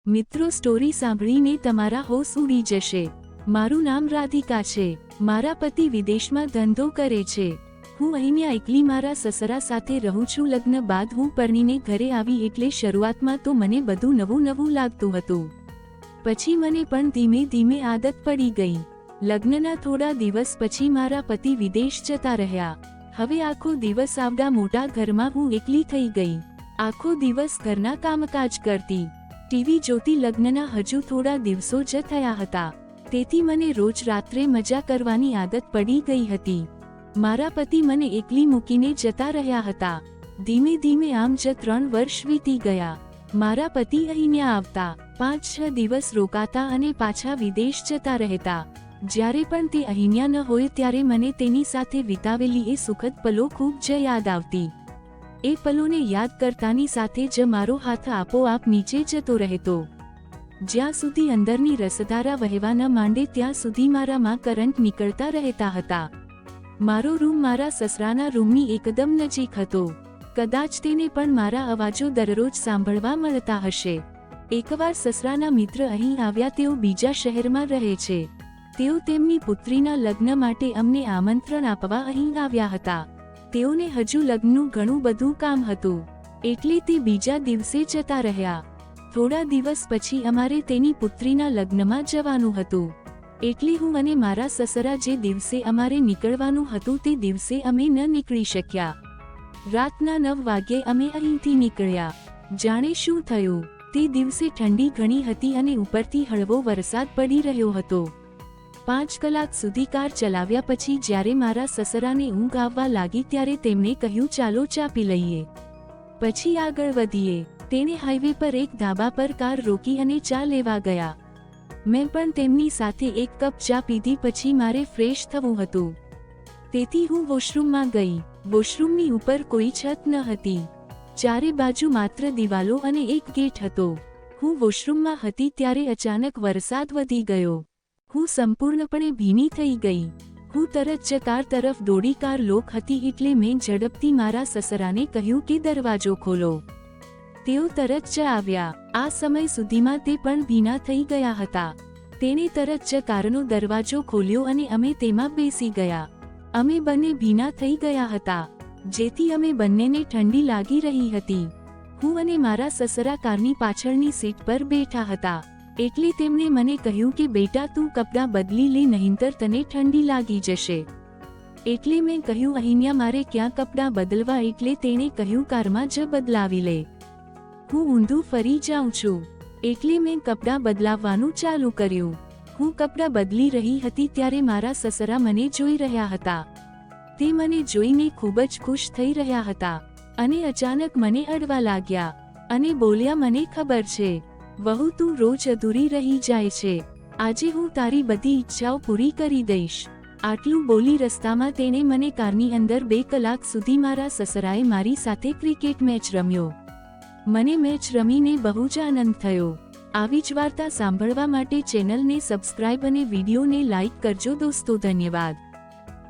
મિત્રો, સ્ટોરી સાંભળીને તમારા હોશ ઉડી જશે। મારું નામ રાધિકા છે। મારા પતિ વિદેશમાં ધંધો કરે છે। હું અહીંયા એકલી મારા સસરા સાથે રહું છું। લગ્ન બાદ હું પરણીને ઘરે આવી એટલે શરૂઆતમાં તો મને બધું નવું નવું લાગતું હતું। પછી મને પણ ધીમે ધીમે આદત પડી ગઈ। લગ્નના થોડા દિવસ પછી મારા પતિ વિદેશ જતા રહ્યા। હવે આખો દિવસ આવડા મોટા ઘરમાં હું એકલી થઈ ગઈ। આખો દિવસ ઘરના કામકાજ કરતી, ટીવી જોતી। લગ્નના હજુ થોડા દિવસો જ થયા હતા, તેથી મને રોજ રાત્રે મજા કરવાની આદત પડી ગઈ હતી। મારા પતિ મને એકલી મૂકીને જતા રહ્યા હતા। ધીમે ધીમે આમ જ 3 વર્ષ વીતી ગયા। મારા પતિ અહીંયા આવતા, 5-6 દિવસ રોકાતા અને પાછા વિદેશ જતા રહેતા। જ્યારે પણ તે અહીંયા ન હોય ત્યારે મને તેની સાથે વિતાવેલી એ સુખદ પલો ખૂબ જ યાદ આવતી। એ પલોને યાદ કરતાની સાથે જ મારો હાથ આપોઆપ નીચે જતો રહેતો। જ્યાં સુધી અંદરની રસધારા વહેવા ન માંડે ત્યાં સુધી મારામાં કરંટ નીકળતા રહેતા હતા। મારો રૂમ મારા સસરાના રૂમની એકદમ નજીક હતો। કદાચ તેને પણ મારા અવાજો દરરોજ સાંભળવા મળતા હશે। એકવાર સસરાના મિત્ર અહીં આવ્યા। તેઓ બીજા શહેરમાં રહે છે। તેઓ તેમની પુત્રીના લગ્ન માટે અમને આમંત્રણ આપવા અહીં આવ્યા હતા। તેઓને હજુ લગ્નનું ઘણું બધું કામ હતું, એટલે તે બીજા દિવસે જતા રહ્યા। થોડા દિવસ પછી અમારે તેની પુત્રીના લગ્નમાં જવાનું હતું, એટલે હું અને મારા સસરા જે દિવસે અમારે નીકળવાનું હતું તે દિવસે અમે ન નીકળી શક્યા। રાતના 9 વાગ્યે અમે અહીંથી નીકળ્યા। જાણે શું થયું, તે દિવસે ઠંડી ઘણી હતી અને ઉપરથી હળવો વરસાદ પડી રહ્યો હતો। 5 કલાક સુધી કાર ચલાવ્યા પછી જ્યારે મારા સસરાને ઊંઘ આવવા લાગી ત્યારે તેમણે કહ્યું, ચાલો ચા પી લઈએ, પછી આગળ વધીએ। તેણે હાઈવે પર એક ધાબા પર કાર રોકી અને ચા લેવા ગયા। મેં પણ તેમની સાથે 1 કપ ચા પીધી। પછી મારે ફ્રેશ થવું હતું, તેથી હું વોશરૂમમાં ગઈ। વોશરૂમની ઉપર કોઈ છત ન હતી, ચારે બાજુ માત્ર દિવાલો અને એક ગેટ હતો। હું વોશરૂમમાં હતી ત્યારે અચાનક વરસાદ વધી ગયો। હું સંપૂર્ણપણે ભીની થઈ ગઈ। હું તરત જ કાર તરફ દોડી। કાર લોક હતી એટલે મેં ઝડપથી મારા સસરાને કહ્યું કે દરવાજો ખોલો। તેઓ તરત જ આવ્યા। આ સમય સુધીમાં તે પણ ભીના થઈ ગયા હતા। તેણે તરત જ કારનો દરવાજો ખોલ્યો અને અમે તેમાં બેસી ગયા। અમે બંને ભીના થઈ ગયા હતા, જેથી અમે બંનેને ઠંડી લાગી રહી હતી। હું અને મારા સસરા કારની પાછળની સીટ પર બેઠા હતા, એટલે તેમણે મને કહ્યું કે બેટા, તું કપડાં બદલી લે, નહીંતર તને ઠંડી લાગી જશે। એટલે મેં કહ્યું, અહીંયા મારે ક્યાં કપડાં બદલવા? એટલે તેણે કહ્યું, કારમાં જ બદલાવી લે, હું ઊંધું ફરી જાઉં છું। એટલે મેં કપડાં બદલાવવાનું ચાલુ કર્યું। હું કપડાં બદલી રહી હતી ત્યારે મારા સસરા મને જોઈ રહ્યા હતા। તે મને જોઈને ખૂબ જ ખુશ થઈ રહ્યા હતા અને અચાનક મને અડવા લાગ્યા અને બોલ્યા, મને ખબર છે વહુ, તું રોજ અધૂરી રહી જાય છે। આજે હું તારી બધી ઈચ્છાઓ પૂરી કરી દઈશ। આટલું બોલી રસ્તામાં તેણે મને કારની અંદર 2 કલાક સુધી મારા સસરાએ મારી સાથે ક્રિકેટ મેચ રમ્યો। મને મેચ રમીને બહુ જ આનંદ થયો। આવી જ વાર્તા સાંભળવા માટે ચેનલને સબસ્ક્રાઇબ અને વિડીયોને લાઇક કરજો દોસ્તો। ધન્યવાદ।